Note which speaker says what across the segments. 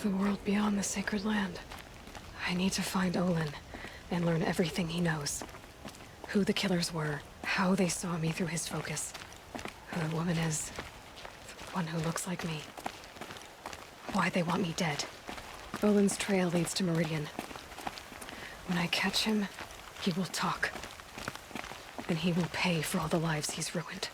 Speaker 1: The world beyond the sacred land. I need to find Olin and learn everything he knows. Who the killers were, how they saw me through his focus. Who the woman is, the one who looks like me. Why they want me dead. Olin's trail leads to Meridian. When I catch him, he will talk. And he will pay for all the lives he's ruined.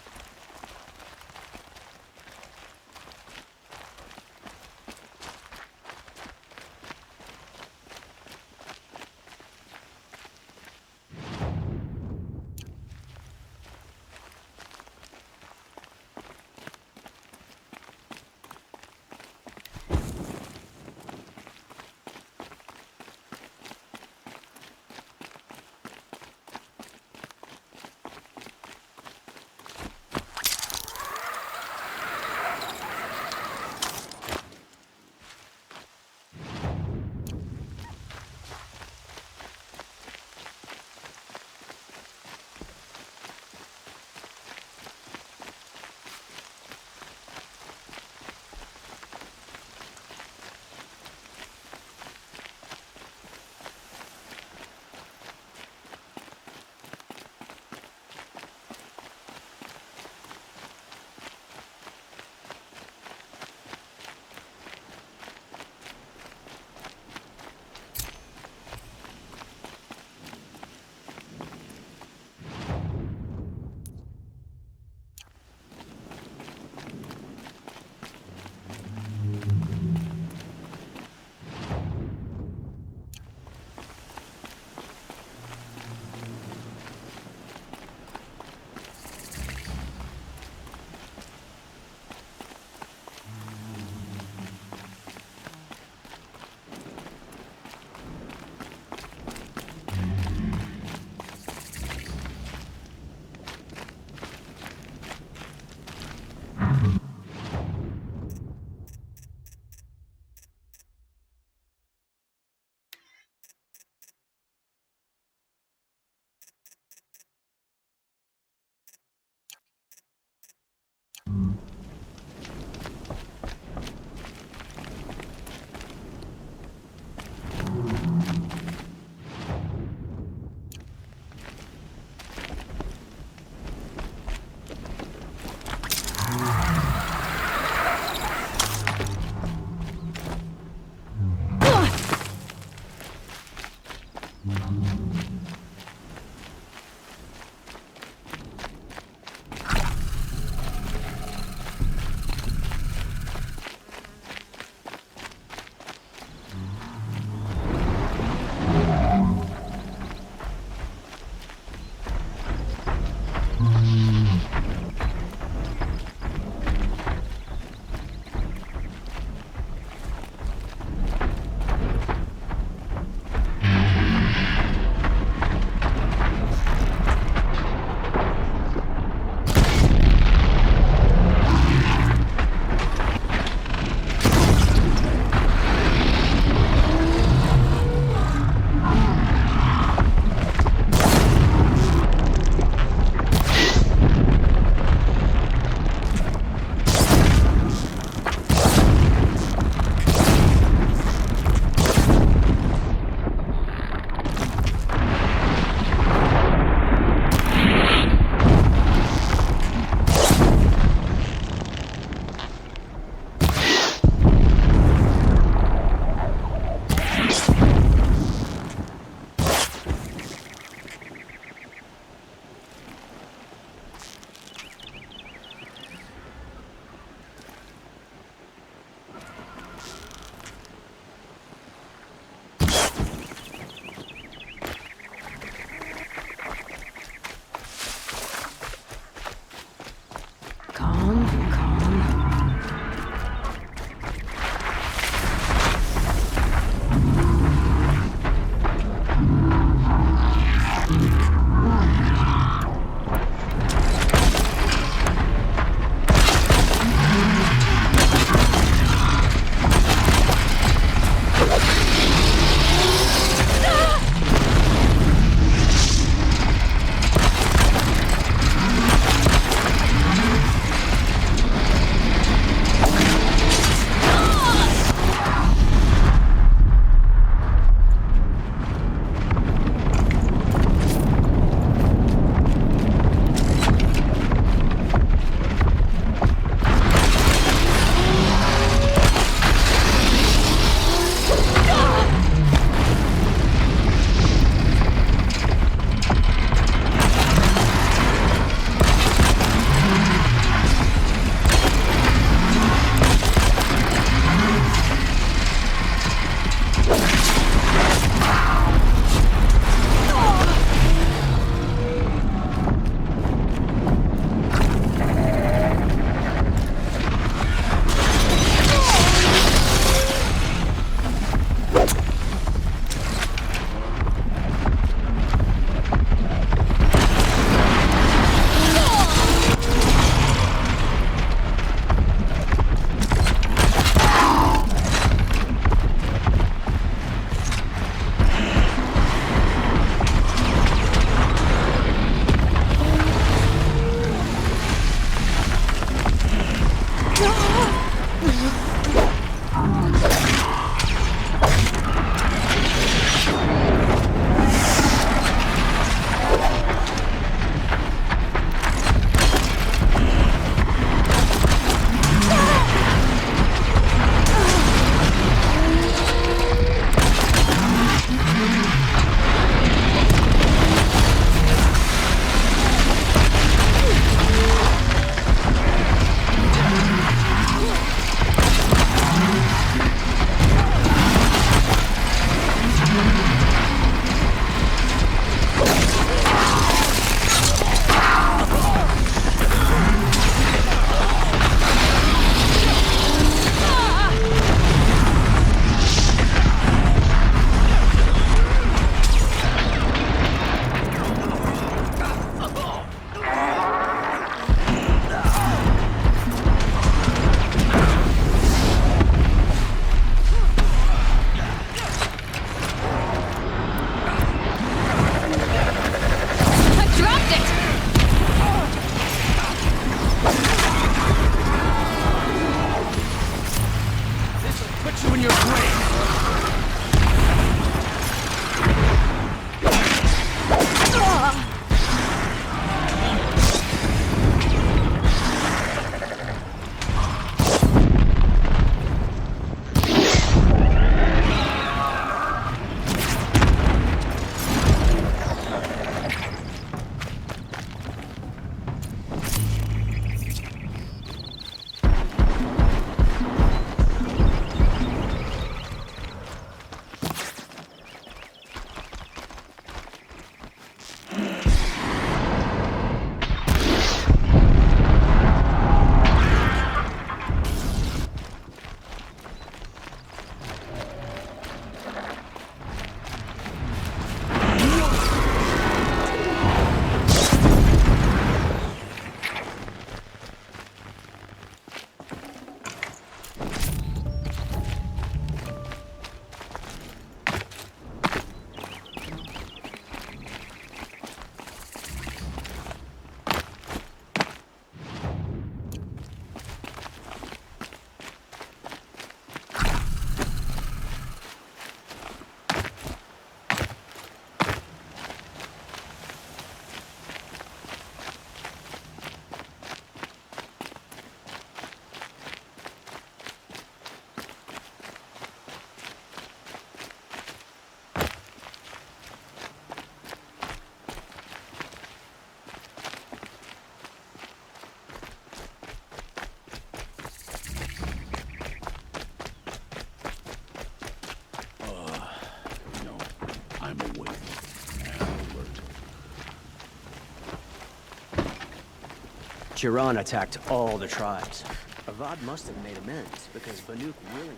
Speaker 2: Jiran attacked all the tribes. Avad must have made amends, because Banuk willingly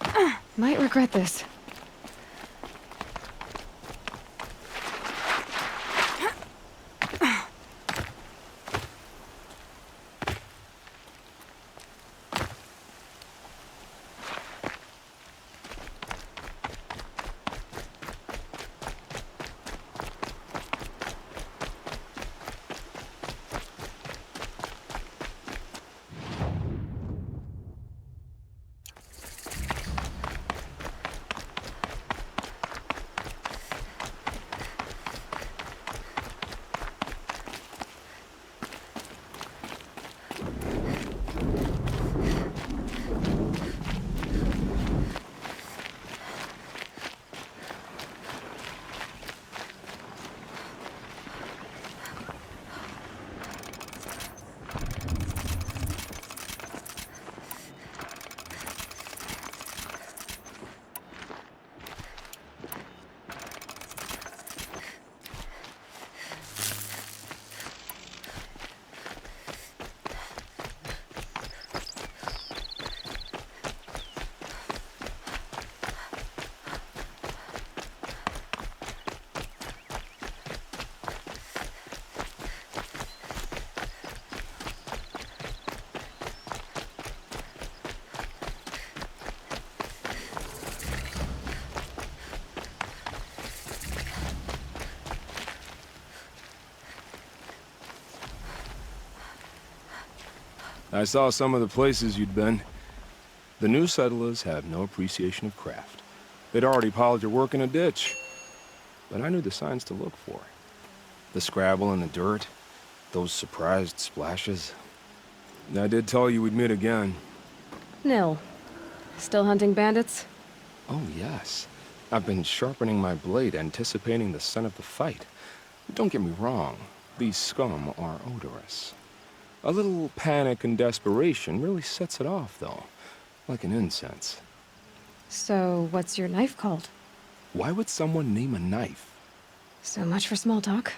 Speaker 2: entered.
Speaker 1: Might regret this.
Speaker 3: I saw some of the places you'd been. The new settlers have no appreciation of craft. They'd already piled your work in a ditch. But I knew the signs to look for. The scrabble in the dirt, those surprised splashes. I did tell you we'd meet again.
Speaker 1: Nil. Still hunting bandits?
Speaker 3: Oh, yes. I've been sharpening my blade, anticipating the scent of the fight. Don't get me wrong. These scum are odorous. A little panic and desperation really sets it off, though. Like an incense.
Speaker 1: So, what's your knife called?
Speaker 3: Why would someone name a knife?
Speaker 1: So much for small talk.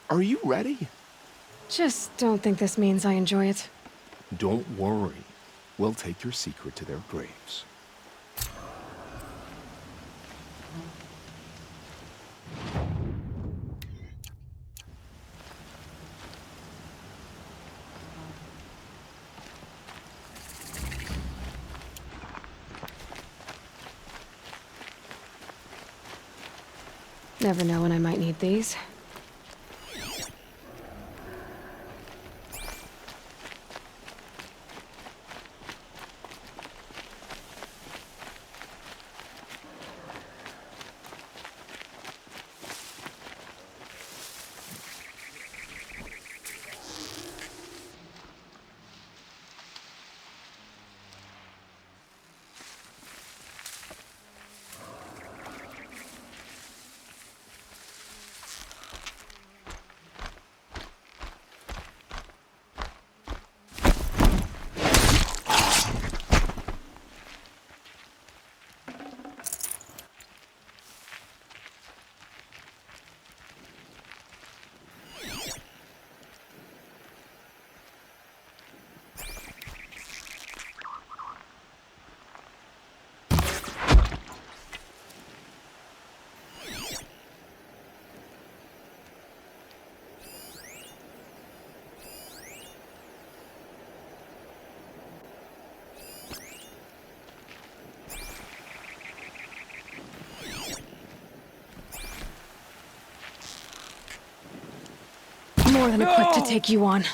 Speaker 3: Are you ready?
Speaker 1: Just don't think this means I enjoy it.
Speaker 3: Don't worry. We'll take your secret to their graves.
Speaker 1: Never know when I might need these. More than equipped to take you on.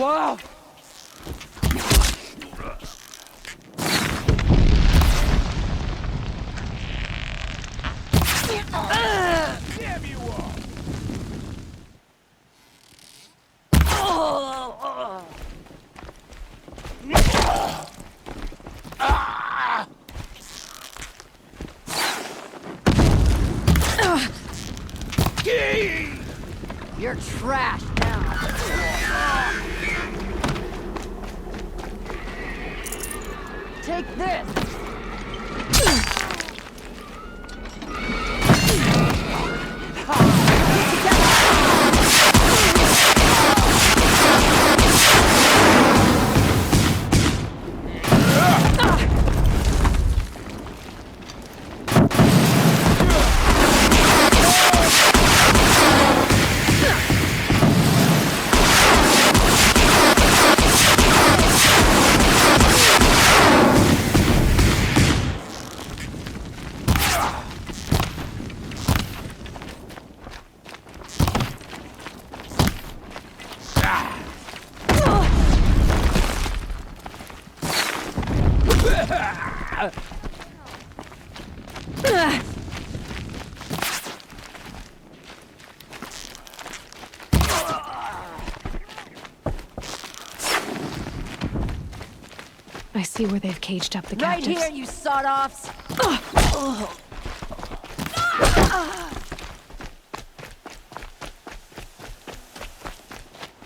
Speaker 2: Whoa!
Speaker 3: Damn you all!
Speaker 4: You're trash now. Take this.
Speaker 1: I see where they've caged up the
Speaker 4: Right
Speaker 1: captives.
Speaker 4: here, you sawed-offs.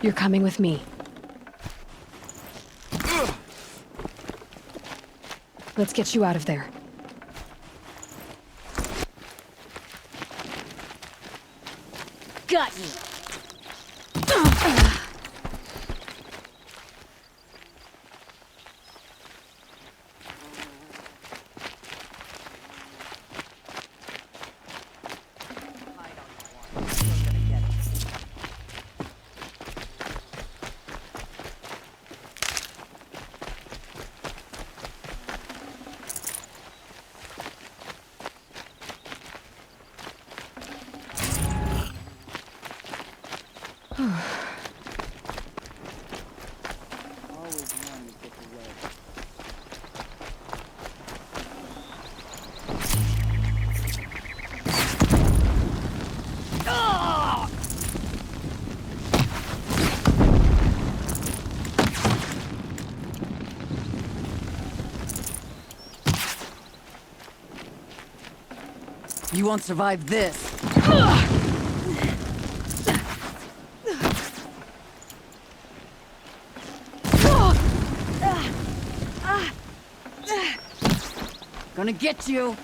Speaker 1: You're coming with me. Let's get you out of there.
Speaker 4: Got you. You won't survive this. Gonna get you.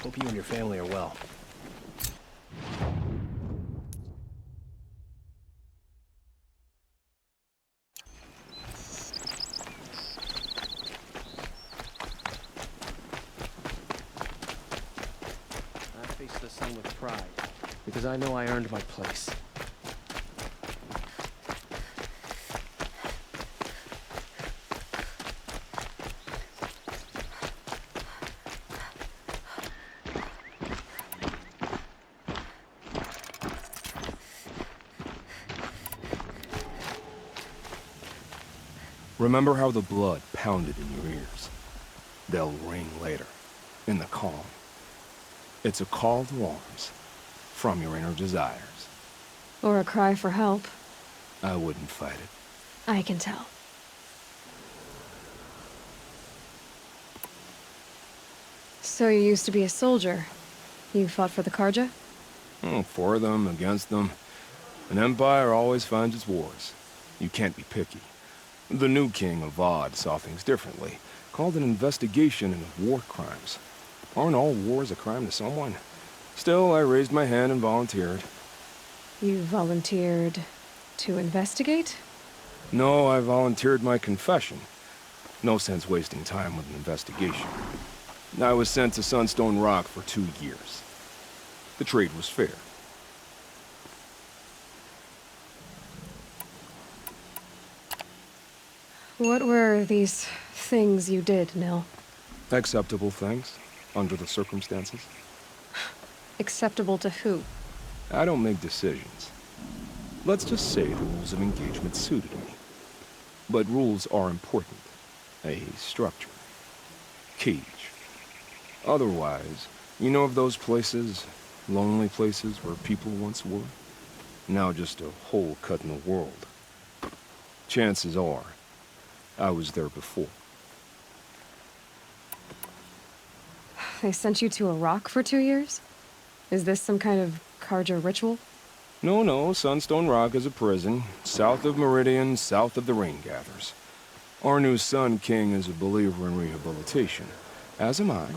Speaker 2: Hope you and your family are well. I face the sun with pride, because I know I earned my place.
Speaker 3: Remember how the blood pounded in your ears. They'll ring later, in the calm. It's a call to arms, from your inner desires.
Speaker 1: Or a cry for help.
Speaker 3: I wouldn't fight it.
Speaker 1: I can tell. So you used to be a soldier. You fought for the Karja?
Speaker 3: For them, against them. An empire always finds its wars. You can't be picky. The new king of Avad saw things differently. Called an investigation into war crimes. Aren't all wars a crime to someone? Still, I raised my hand and volunteered.
Speaker 1: You volunteered to investigate?
Speaker 3: No, I volunteered my confession. No sense wasting time with an investigation. I was sent to Sunstone Rock for 2 years. The trade was fair.
Speaker 1: What were these things you did, Nil?
Speaker 3: Acceptable things, under the circumstances.
Speaker 1: Acceptable to who?
Speaker 3: I don't make decisions. Let's just say the rules of engagement suited me. But rules are important. A structure. Cage. Otherwise, you know of those places, lonely places where people once were? Now just a hole cut in the world. Chances are, I was there before.
Speaker 1: They sent you to a rock for 2 years? Is this some kind of Karja ritual?
Speaker 3: No, Sunstone Rock is a prison, south of Meridian, south of the Rain Gathers. Our new Sun King is a believer in rehabilitation, as am I.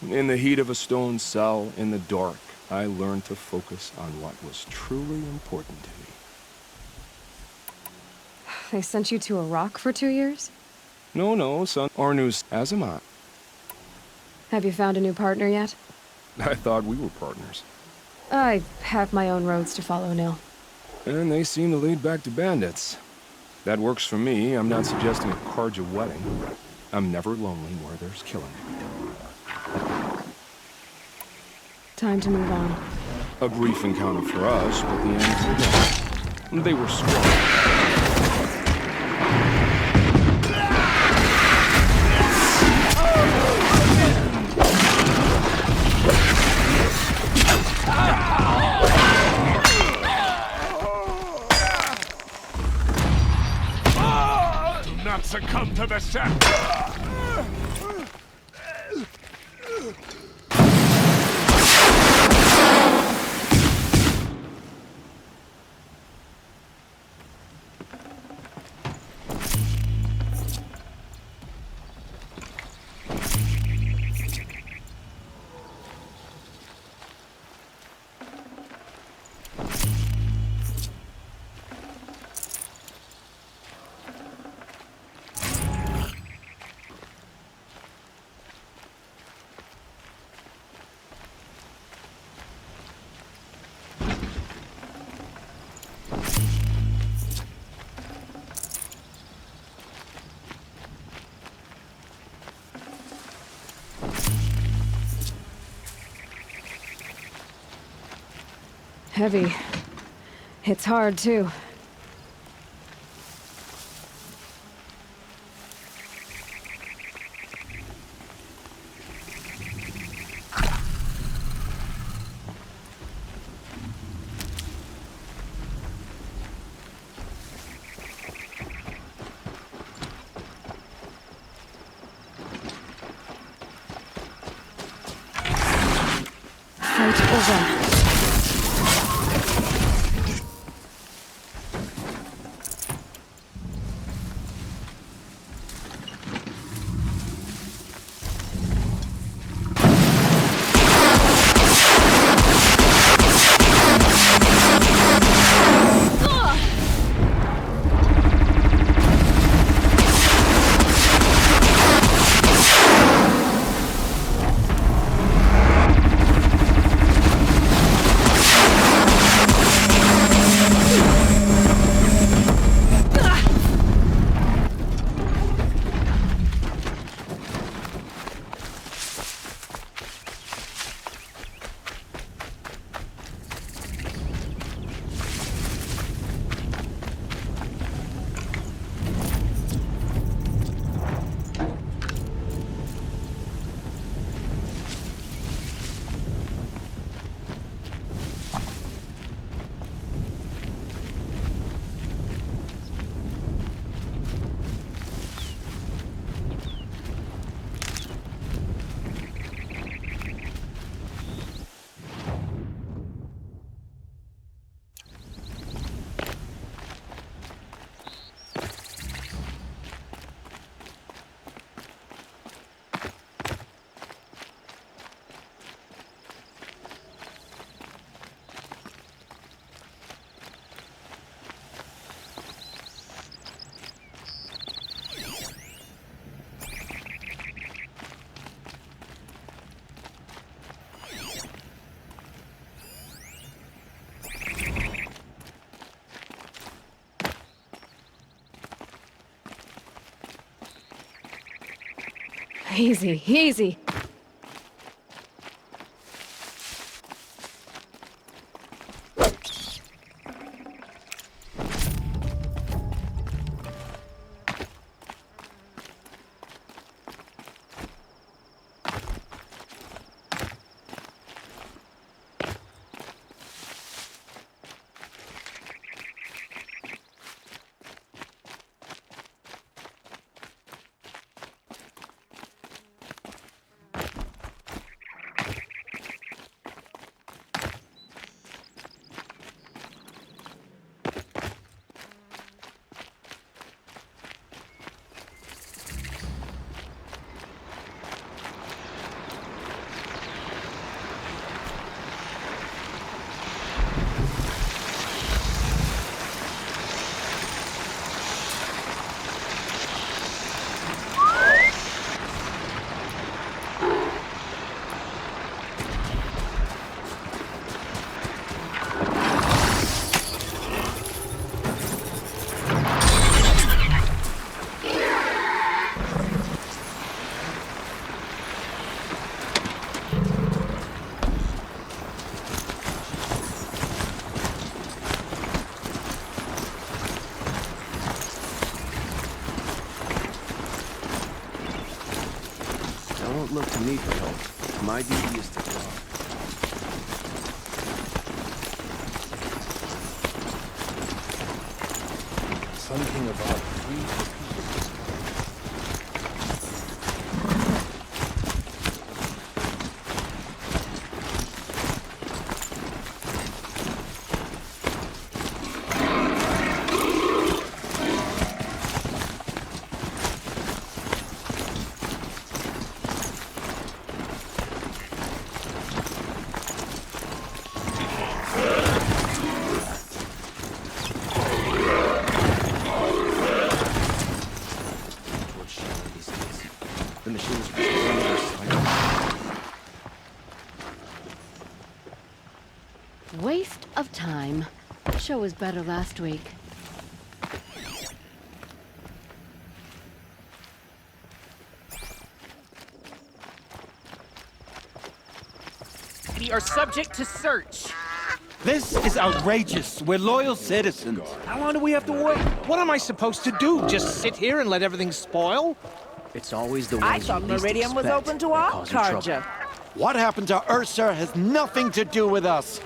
Speaker 3: In the heat of a stone cell, in the dark, I learned to focus on what was truly important to me.
Speaker 1: They sent you to a rock for 2 years?
Speaker 3: No, son, our new, as am I.
Speaker 1: Have you found a new partner yet?
Speaker 3: I thought we were partners.
Speaker 1: I have my own roads to follow, Nil.
Speaker 3: And they seem to lead back to bandits. That works for me. I'm not suggesting a Karja wedding. I'm never lonely where there's killing to be done.
Speaker 1: Time to move on.
Speaker 3: A brief encounter for us, but the end for them. They were strong.
Speaker 5: Do not succumb to the shaft.
Speaker 1: Heavy. It's hard, too. Fight over. Easy, easy.
Speaker 2: Don't look to me for help. My duty is to guard.
Speaker 3: Something about free.
Speaker 2: The machines are running us.
Speaker 4: Waste of time. Show was better last week.
Speaker 6: We are subject to search.
Speaker 7: This is outrageous. We're loyal citizens.
Speaker 6: How long do we have to work? What am I supposed to do? Just sit here and let everything spoil?
Speaker 2: It's always the ones
Speaker 8: I
Speaker 2: you
Speaker 8: thought
Speaker 2: least
Speaker 8: Meridian was
Speaker 2: expect
Speaker 8: open to
Speaker 2: that
Speaker 8: all
Speaker 2: cause you trouble.
Speaker 8: Karja.
Speaker 7: What happened to Ursa has nothing to do with us.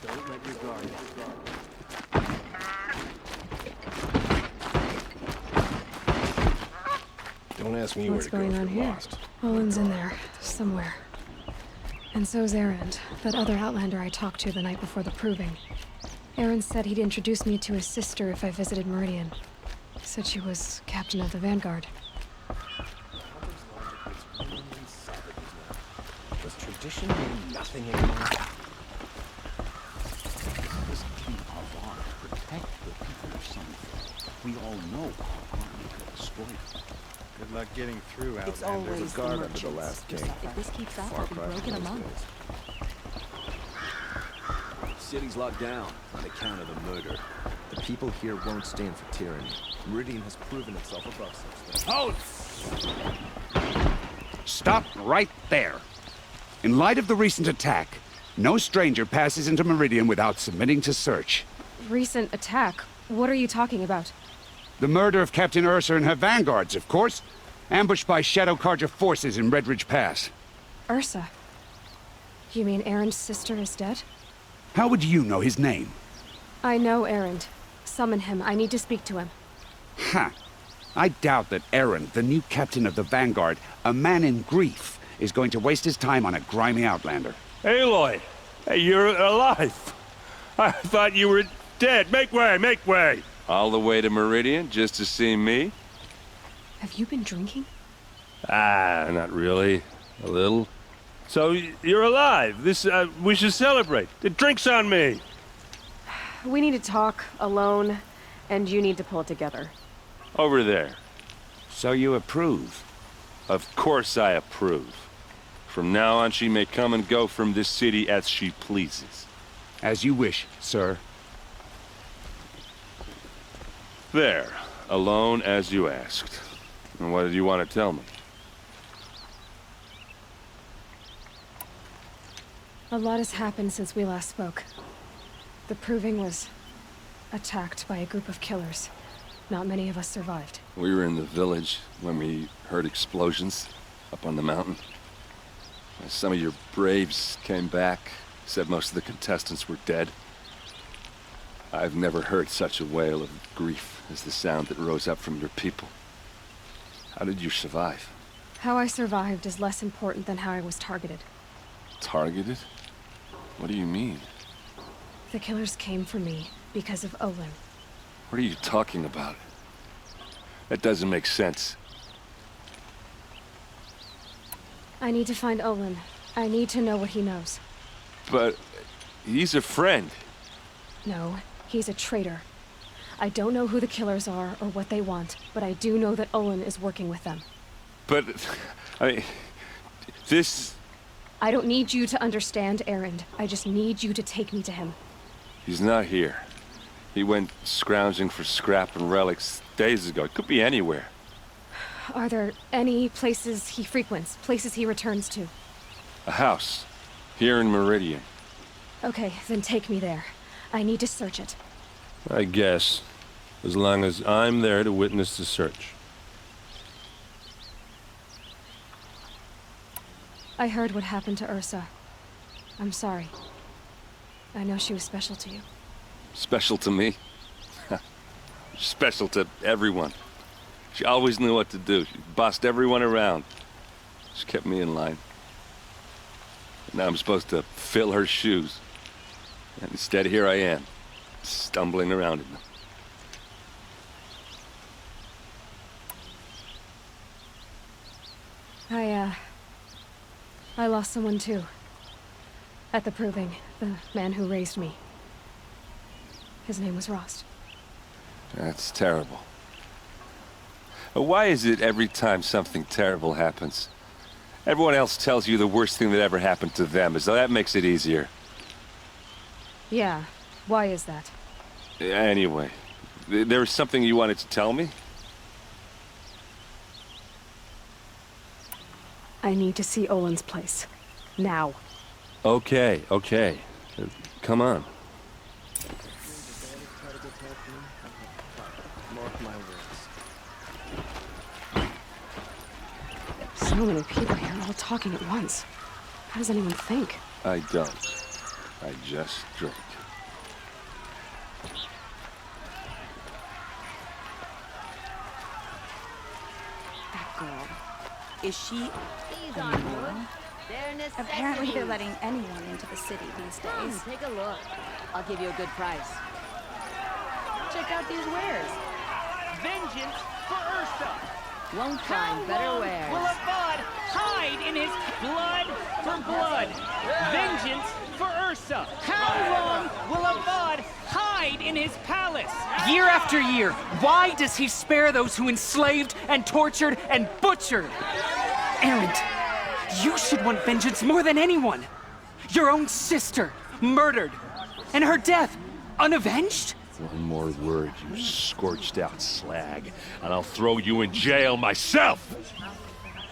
Speaker 2: Don't let your guard down.
Speaker 3: Don't ask me
Speaker 1: What's
Speaker 3: where to
Speaker 1: going
Speaker 3: go
Speaker 1: on
Speaker 3: if you're
Speaker 1: here?
Speaker 3: lost.
Speaker 1: Olin's in there, somewhere. And so's Erend, that other Outlander I talked to the night before the proving. Erend said he'd introduce me to his sister if I visited Meridian. Said she was captain of the Vanguard.
Speaker 3: Does tradition mean nothing anymore?
Speaker 9: This key of art protect the people of Sunfall. We all know how hard we could destroy it.
Speaker 10: Good luck getting through,
Speaker 8: It's
Speaker 10: Outlander.
Speaker 8: always the
Speaker 3: guard under
Speaker 8: merchants.
Speaker 3: the last king.
Speaker 8: If this keeps up,
Speaker 3: Far
Speaker 8: I'll be
Speaker 3: cry from
Speaker 8: broken
Speaker 3: those
Speaker 8: among.
Speaker 3: days.
Speaker 11: City's locked down on account of the murder. The people here won't stand for tyranny. Meridian has proven itself above such things.
Speaker 9: Halt! Stop right there. In light of the recent attack, no stranger passes into Meridian without submitting to search.
Speaker 1: Recent attack? What are you talking about?
Speaker 9: The murder of Captain Ursa and her vanguards, of course. Ambushed by Shadow Karja forces in Redridge Pass.
Speaker 1: Ursa? You mean Erend's sister is dead?
Speaker 9: How would you know his name?
Speaker 1: I know Erend. Summon him. I need to speak to him.
Speaker 9: Ha! I doubt that Erend, the new captain of the Vanguard, a man in grief, is going to waste his time on a grimy outlander.
Speaker 5: Aloy! Hey, you're alive! I thought you were dead. Make way, make way!
Speaker 12: All the way to Meridian just to see me?
Speaker 1: Have you been drinking?
Speaker 5: Ah, not really. A little. So, you're alive. We should celebrate. The drink's on me.
Speaker 1: We need to talk, alone, and you need to pull it together.
Speaker 5: Over there.
Speaker 9: So you approve?
Speaker 12: Of course I approve. From now on, she may come and go from this city as she pleases.
Speaker 9: As you wish, sir.
Speaker 5: There. Alone as you asked. And what did you want to tell me?
Speaker 1: A lot has happened since we last spoke. The Proving was attacked by a group of killers. Not many of us survived.
Speaker 5: We were in the village when we heard explosions up on the mountain. Some of your braves came back, said most of the contestants were dead. I've never heard such a wail of grief as the sound that rose up from your people. How did you survive?
Speaker 1: How I survived is less important than how I was targeted.
Speaker 5: Targeted? What do you mean?
Speaker 1: The killers came for me because of Olin.
Speaker 5: What are you talking about? That doesn't make sense.
Speaker 1: I need to find Olin. I need to know what he knows.
Speaker 5: But he's a friend.
Speaker 1: No, he's a traitor. I don't know who the killers are or what they want, but I do know that Olin is working with them.
Speaker 5: But, I mean, this...
Speaker 1: I don't need you to understand, Erend. I just need you to take me to him.
Speaker 5: He's not here. He went scrounging for scrap and relics days ago. It could be anywhere.
Speaker 1: Are there any places he frequents, places he returns to?
Speaker 5: A house. Here in Meridian.
Speaker 1: Okay, then take me there. I need to search it.
Speaker 5: I guess. As long as I'm there to witness the search.
Speaker 1: I heard what happened to Ursa. I'm sorry. I know she was special to you.
Speaker 5: Special to me? Special to everyone. She always knew what to do. She bossed everyone around. She kept me in line. Now I'm supposed to fill her shoes. And instead, here I am, stumbling around in them.
Speaker 1: I lost someone too. At the Proving, the man who raised me. His name was Rost.
Speaker 5: That's terrible. Why is it every time something terrible happens, everyone else tells you the worst thing that ever happened to them, as though that makes it easier?
Speaker 1: Yeah, why is that?
Speaker 5: Anyway, there was something you wanted to tell me?
Speaker 1: I need to see Olin's place. Now.
Speaker 5: Okay. Come on.
Speaker 1: So many people here, all talking at once. How does anyone think?
Speaker 5: I don't. I just drink.
Speaker 8: That girl. Is she...
Speaker 13: Apparently they're letting anyone into the city these days.
Speaker 4: Take a look. I'll give you a good price. Check out these wares.
Speaker 6: Vengeance for Ursa!
Speaker 4: Won't find better wares.
Speaker 6: Will Avad hide in his blood for blood? Vengeance for Ursa! How long will Avad hide in his palace?
Speaker 14: Year after year, why does he spare those who enslaved and tortured and butchered? Erend, you should want vengeance more than anyone. Your own sister, murdered, and her death, unavenged?
Speaker 5: One more word, you scorched out slag, and I'll throw you in jail myself!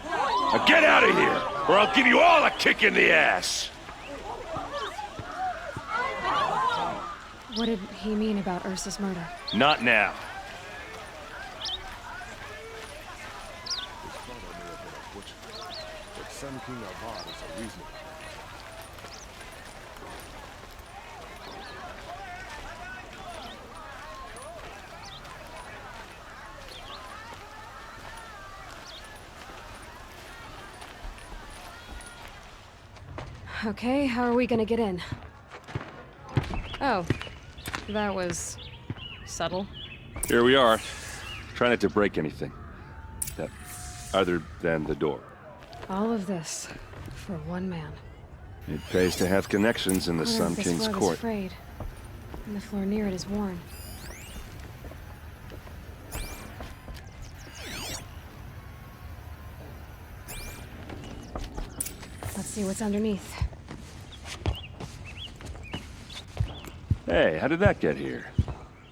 Speaker 5: Now get out of here, or I'll give you all a kick in the ass!
Speaker 1: What did he mean about Ursa's murder?
Speaker 5: Not now.
Speaker 1: Okay, how are we gonna get in? Oh, that was subtle.
Speaker 5: Here we are. Try not to break anything. Other than the door.
Speaker 1: All of this for one man.
Speaker 5: It pays to have connections in the
Speaker 1: What
Speaker 5: Sun
Speaker 1: if this
Speaker 5: King's
Speaker 1: rug is
Speaker 5: court.
Speaker 1: frayed, and the floor near it is worn? Let's see what's underneath.
Speaker 12: Hey, how did that get here?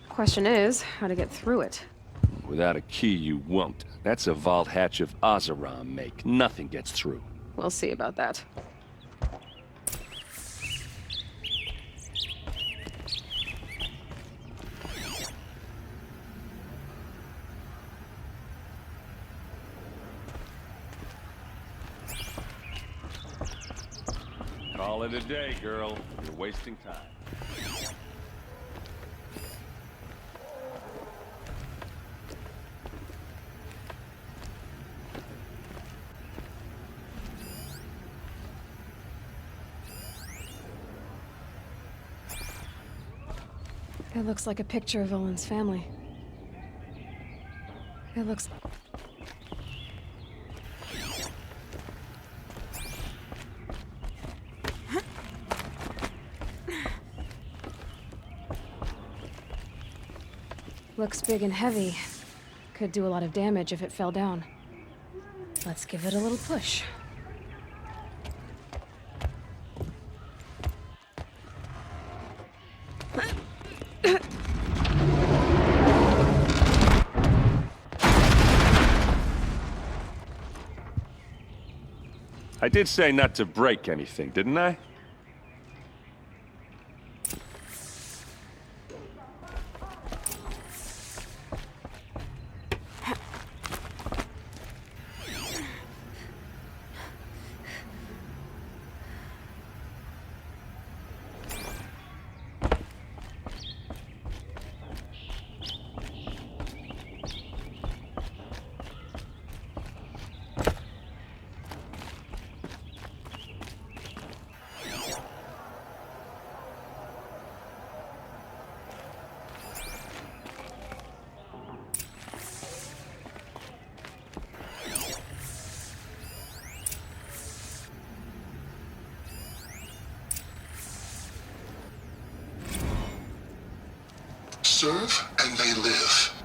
Speaker 1: Question is, how to get through it.
Speaker 12: Without a key, you won't. That's a vault hatch of Oseram make. Nothing gets through.
Speaker 1: We'll see about that.
Speaker 12: Call it a day, girl. You're wasting time.
Speaker 1: It looks like a picture of Olin's family. It looks... Looks big and heavy. Could do a lot of damage if it fell down. Let's give it a little push.
Speaker 12: I did say not to break anything, didn't I?
Speaker 15: Serve and they live.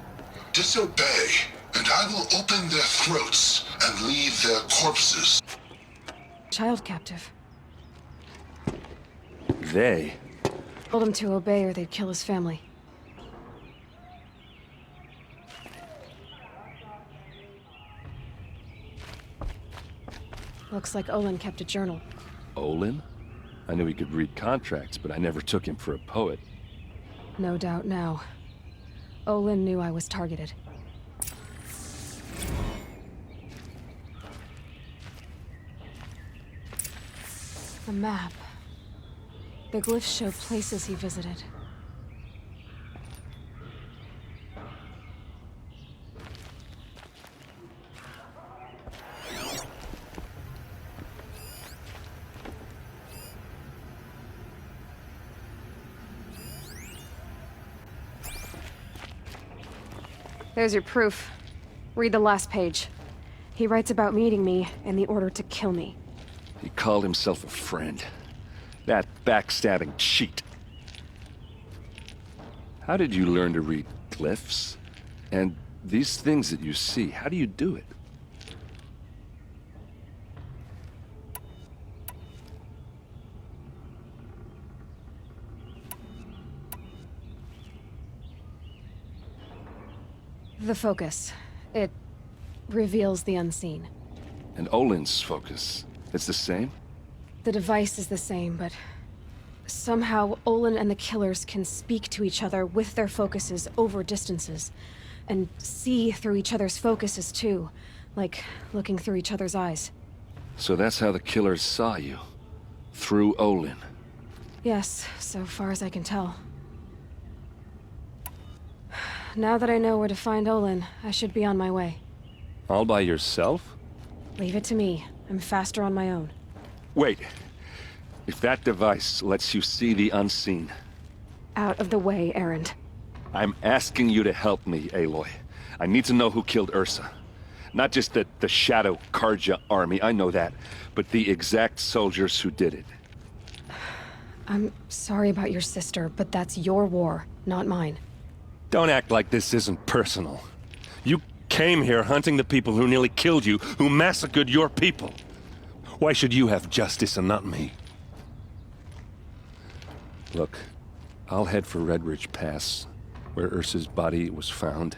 Speaker 15: Disobey, and I will open their throats and leave their corpses.
Speaker 1: Child captive.
Speaker 12: They?
Speaker 1: Told him to obey or they'd kill his family. Looks like Olin kept a journal.
Speaker 12: Olin? I knew he could read contracts, but I never took him for a poet.
Speaker 1: No doubt now. Olin knew I was targeted. A map. The glyphs show places he visited. There's your proof. Read the last page. He writes about meeting me and the order to kill me.
Speaker 12: He called himself a friend. That backstabbing cheat. How did you learn to read glyphs? And these things that you see, how do you do it?
Speaker 1: The focus. It reveals the unseen.
Speaker 12: And Olin's focus, it's the same?
Speaker 1: The device is the same, but somehow Olin and the killers can speak to each other with their focuses over distances, and see through each other's focuses too, like looking through each other's eyes.
Speaker 12: So that's how the killers saw you? Through Olin?
Speaker 1: Yes, so far as I can tell. Now that I know where to find Olin, I should be on my way.
Speaker 12: All by yourself?
Speaker 1: Leave it to me. I'm faster on my own.
Speaker 12: Wait. If that device lets you see the unseen...
Speaker 1: Out of the way, Erend.
Speaker 12: I'm asking you to help me, Aloy. I need to know who killed Ursa. Not just the Shadow Karja army, I know that, but the exact soldiers who did it.
Speaker 1: I'm sorry about your sister, but that's your war, not mine.
Speaker 12: Don't act like this isn't personal. You came here hunting the people who nearly killed you, who massacred your people. Why should you have justice and not me? Look,
Speaker 5: I'll head for Red Ridge Pass, where Ursa's body was found,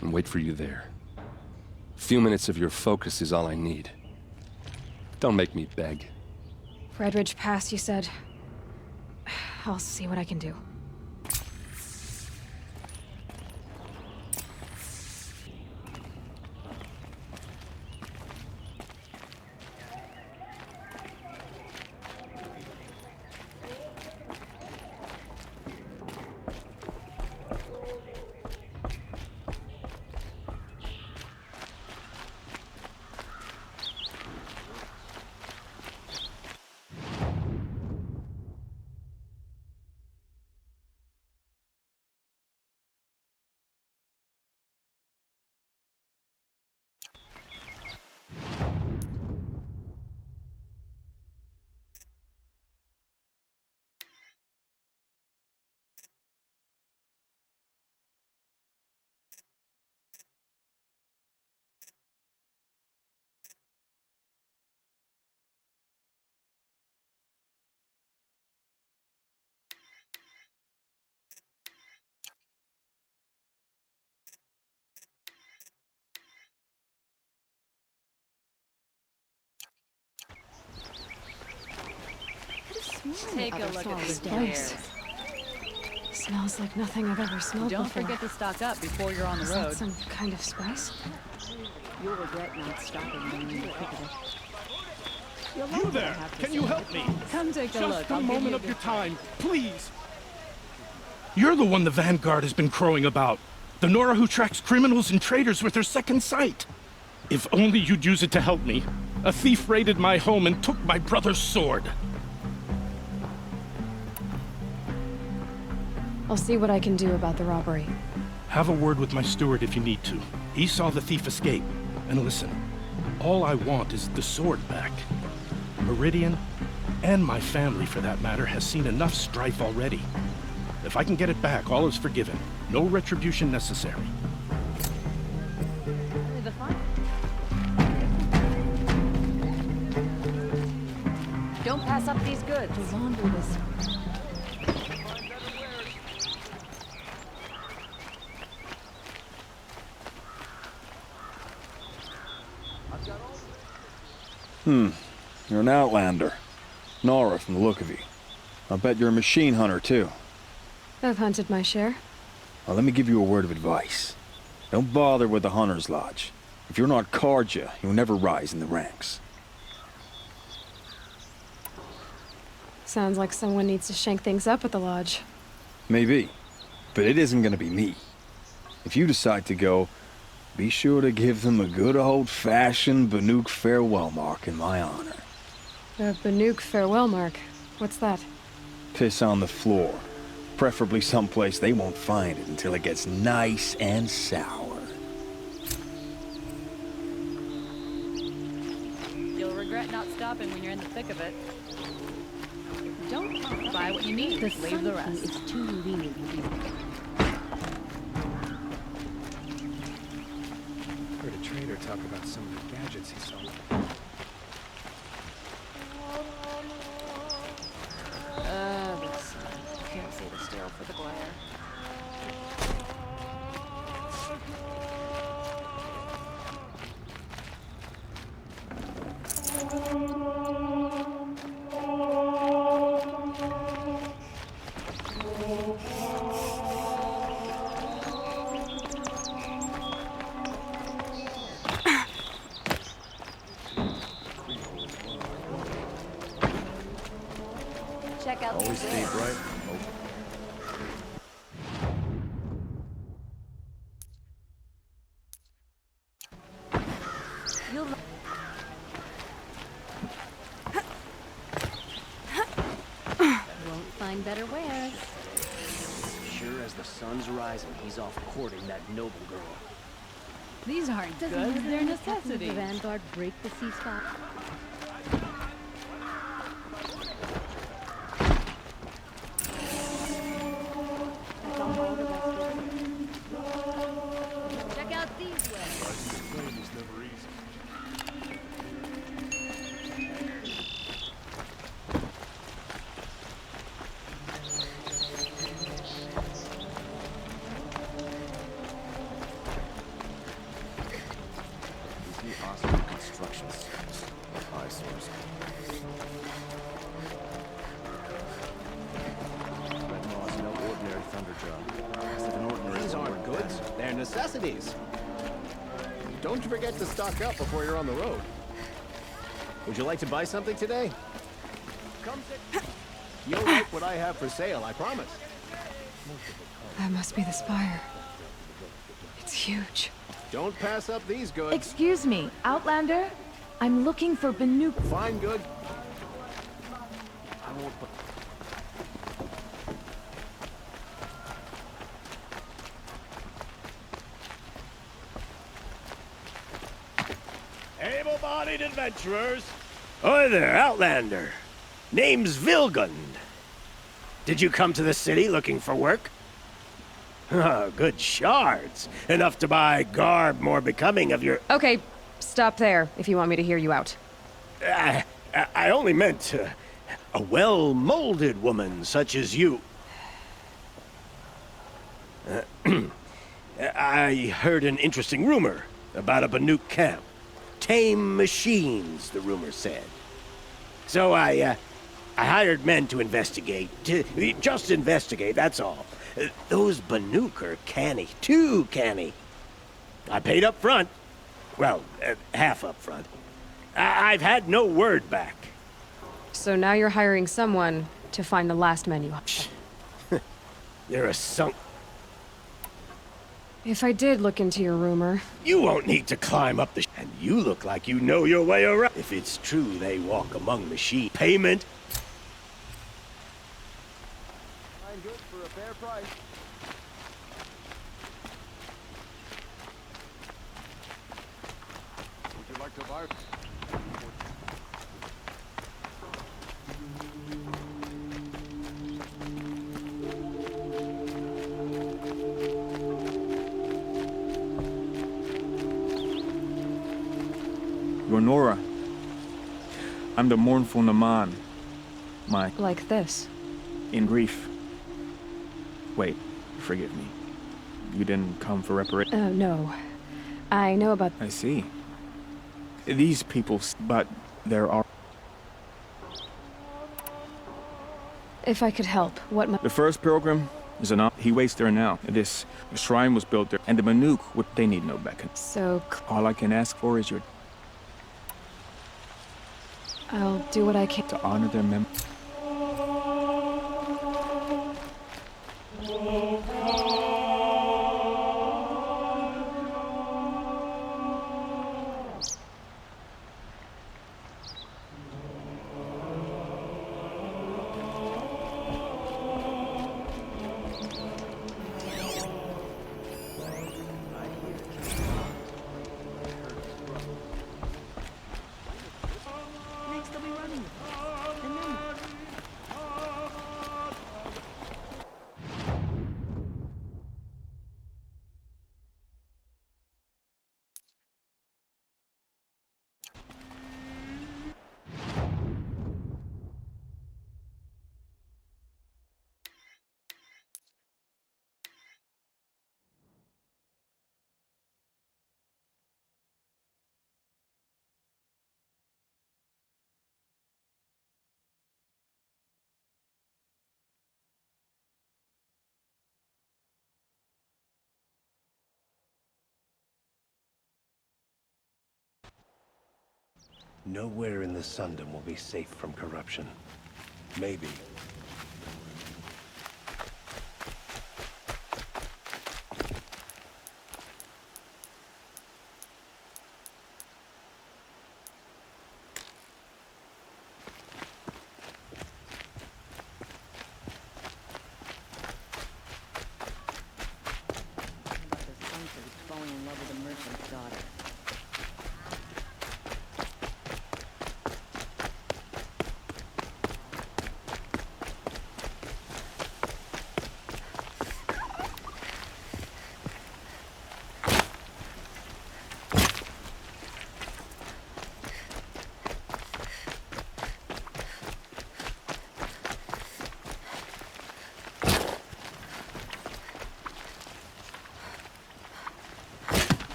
Speaker 5: and wait for you there. A few minutes of your focus is all I need. Don't make me beg.
Speaker 1: Red Ridge Pass, you said. I'll see what I can do.
Speaker 4: Take a look at these
Speaker 1: place. Smells like nothing I've ever smelled
Speaker 4: Don't
Speaker 1: before.
Speaker 4: forget to stock up before you're on the
Speaker 1: Is
Speaker 4: road.
Speaker 1: that some kind of spice?
Speaker 4: You'll regret not stopping when you pick it up.
Speaker 16: You there! Can you help me?
Speaker 4: Come take a look.
Speaker 16: Just a moment of your time, please. You're the one the Vanguard has been crowing about. The Nora who tracks criminals and traitors with her second sight. If only you'd use it to help me. A thief raided my home and took my brother's sword.
Speaker 1: I'll see what I can do about the robbery.
Speaker 16: Have a word with my steward if you need to. He saw the thief escape. And listen, all I want is the sword back. Meridian, and my family for that matter, has seen enough strife already. If I can get it back, all is forgiven. No retribution necessary.
Speaker 4: The fun. Don't pass up these goods. The laundry was...
Speaker 10: You're an outlander. Nora from the look of you. I bet you're a machine hunter, too.
Speaker 1: I've hunted my share.
Speaker 10: Well, let me give you a word of advice. Don't bother with the Hunter's Lodge. If you're not Karja, you'll never rise in the ranks.
Speaker 1: Sounds like someone needs to shank things up at the lodge.
Speaker 10: Maybe. But it isn't gonna be me. If you decide to go, be sure to give them a good old-fashioned Banuk farewell mark in my honor.
Speaker 1: A Banuk farewell mark. What's that?
Speaker 10: Piss on the floor. Preferably someplace they won't find it until it gets nice and sour.
Speaker 4: You'll regret not stopping when you're in the thick of it. Don't buy what you need. Leave the rest. It's too lenient.
Speaker 3: Heard a trader talk about some of the gadgets he sold.
Speaker 4: This can't see the steel for the glare. Check out
Speaker 11: Always stay bright.
Speaker 4: You'll... Won't find better wares.
Speaker 2: Sure as the sun's rising, he's off courting that noble girl.
Speaker 4: These aren't good, they're necessities. The Vanguard break the sea spot. Check out these ways.
Speaker 11: under job. These aren't goods, they're necessities. Don't forget to stock up before you're on the road. Would you like to buy something today? Come sit. You'll like what I have for sale, I promise.
Speaker 1: That must be the spire. It's huge.
Speaker 11: Don't pass up these goods.
Speaker 17: Excuse me, Outlander? I'm looking for Benuk.
Speaker 11: Fine good. I won't.
Speaker 18: Able-bodied adventurers. Hi there, Outlander. Name's Vilgund. Did you come to the city looking for work? Oh, good shards. Enough to buy garb more becoming of your...
Speaker 1: Okay, stop there if you want me to hear you out.
Speaker 18: I only meant a well-molded woman such as you. I heard an interesting rumor about a Benuk camp. Tame machines, the rumor said. So I hired men to investigate. Just investigate, that's all. Those Benuk are canny, too canny. I paid up front. Well, half up front. I've had no word back.
Speaker 1: So now you're hiring someone to find the last man you...
Speaker 18: They're a sunk...
Speaker 1: If I did look into your rumor...
Speaker 18: You won't need to climb up the... And you look like you know your way around. If it's true they walk among machines. Payment...
Speaker 11: Find goods for a fair price.
Speaker 5: Would you like to buy?
Speaker 10: Nora. I'm the mournful Naman.
Speaker 1: Like this.
Speaker 10: In grief. Wait, forgive me. You didn't come for reparation?
Speaker 1: No. I know about...
Speaker 10: I see. These people, but there are...
Speaker 1: If I could help, what...
Speaker 10: The first pilgrim is an... He waits there now. The shrine was built there, and the Benuk, they need no beacon.
Speaker 1: So...
Speaker 10: All I can ask for is your...
Speaker 1: I'll do what I can.
Speaker 10: To honor their memory.
Speaker 18: Nowhere in the Sundom will be safe from corruption. Maybe.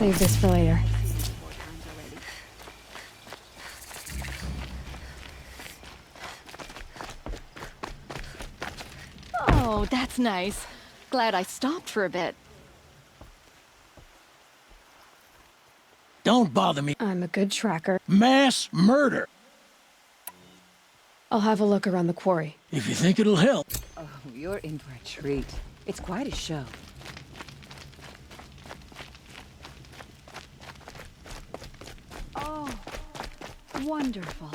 Speaker 1: save this for later.
Speaker 13: Oh, that's nice. Glad I stopped for a bit.
Speaker 19: Don't bother me.
Speaker 1: I'm a good tracker.
Speaker 19: Mass murder.
Speaker 1: I'll have a look around the quarry.
Speaker 19: If you think it'll help.
Speaker 4: Oh, you're in for a treat. It's quite a show.
Speaker 13: Oh, wonderful.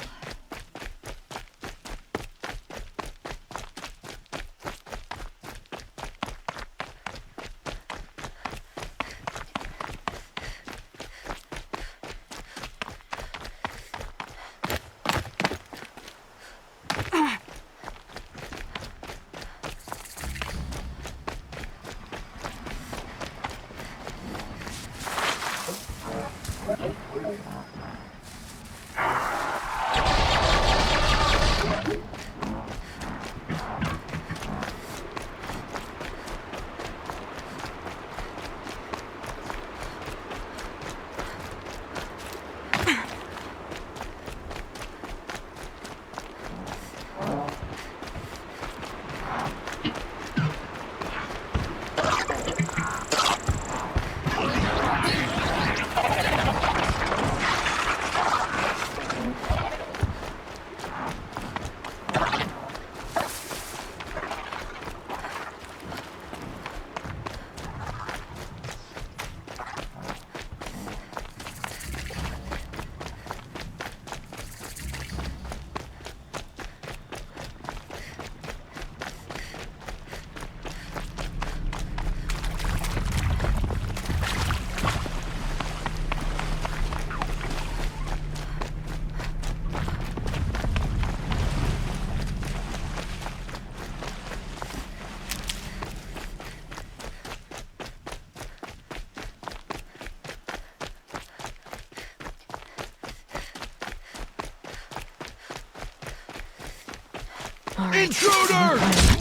Speaker 1: All right.
Speaker 19: Intruder!